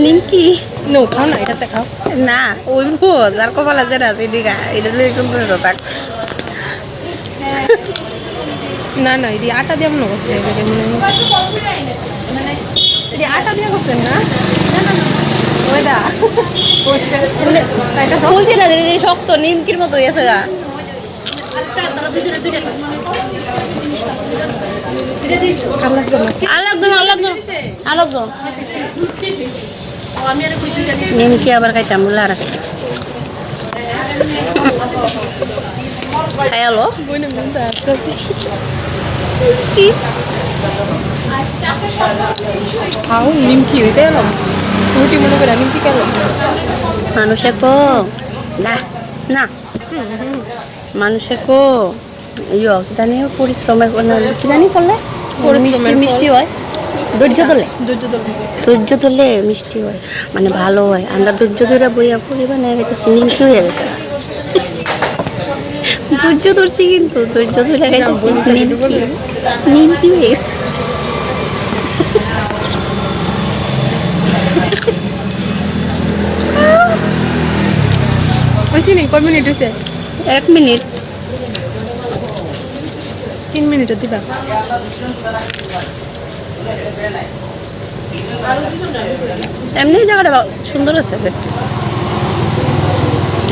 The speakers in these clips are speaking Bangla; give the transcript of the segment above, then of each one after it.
নিমকি নো খাও না এটাতে খাও না ওই ভোজ আর কপাল আছে না সেদিকা এটা সুন্দর থাক না না এটি আটা দিয়ে মনে করছে এটি আটা দিয়ে করছেন না ওইটা বলছি না যে শক্ত নিমকির মতো হয়েছে গা নিমকি আবার খাইতাম বলে আর খাইলো খাও নিমকি হইতে এলাম রুটি মনে করে নিমকি খেলাম মানুষে কো না না মানুষে কো ইয় কিদানি পরিশ্রমের কিদানি করলে মিষ্টি মিষ্টি হয় ধৈর্য ধরলে ধৈর্য ধরলে মিষ্টি হয় মানে ভালো হয় আমরা ধৈর্য ধরে বইয়া পড়ি মানে এটা নিমকি হয়ে গেছে ধৈর্য ধরছি কিন্তু ধৈর্য ধরে নিমকি হয়ে গেছে হয়েছি নি কয় মিনিট হয়েছে 1 মিনিট 3 মিনিটে দিবা এমনি জায়গাটা সুন্দর আছে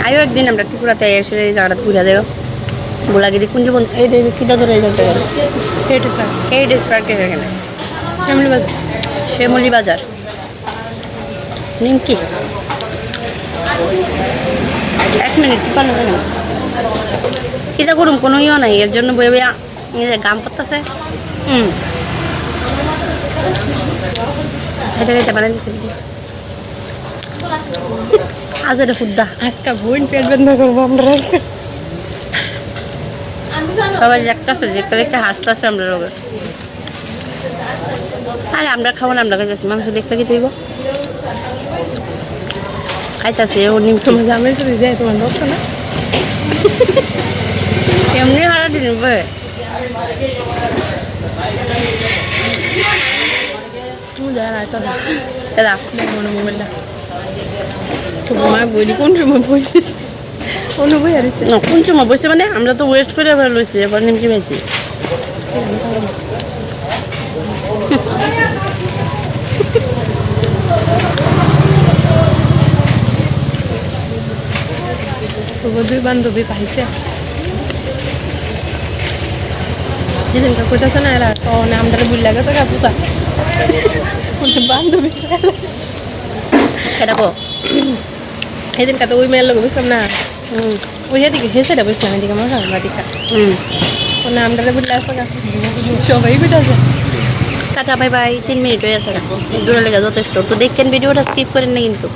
আয়ো একদিন আমরা ত্রিপুরাতে এসে এই জায়গাটা ঘুরে দেবো গোলাগিরি কুঞ্জবন এই কিটা ধরে এই জায়গাটা গেল এই ডেস পার্কের এখানে শ্যামলি বাজার নিমকি 1 মিনিট টিপানো জানি কিটা করুম কোনো ইয়ে নাই এর জন্য বয়ে বইয়া গাম করতেছে এটা খাইতে বানাই দিচ্ছি আজ এটা ফুদ্দা আজকে বোন পেট বন্ধ করবো আমরা সবাই দেখতেছে দেখতে হাসতেছে আমরা রোগে আরে আমরা খাবো না আমরা খাইতেছি মাংস দেখতে কি দেব খাইতেছে ও নিম তোমার জামাই চলে যায় তোমার দোকান না এমনি হারা দিন দাদা মনে মোবাইলটা তোমার বলি কোন সময় বলছি অন্য বই আর না কোন সময় বসে মানে আমরা তো ওয়েস্ট করে আবার লইছি এবার নিমকি পেয়েছি তবু দুই বান্ধবী পাইছে যেদিনকে কোথাছে না এরা তখন আমরা বুঝলা গেছে গা পুষা বান্ধবী এটা কো সেদিনকে তো ওই মেয়ের লোক বুঝতাম না ওই এদিকে হেসেটা বুঝলাম এদিকে আমার বাড়িটা ওনা আমরা বুঝলা গেছে গা সবাই বিটাছে টাটা বাই বাই 3 মিনিট হয়ে আছে দূরে লেগে যথেষ্ট তো দেখেন ভিডিওটা স্কিপ করেন না কিন্তু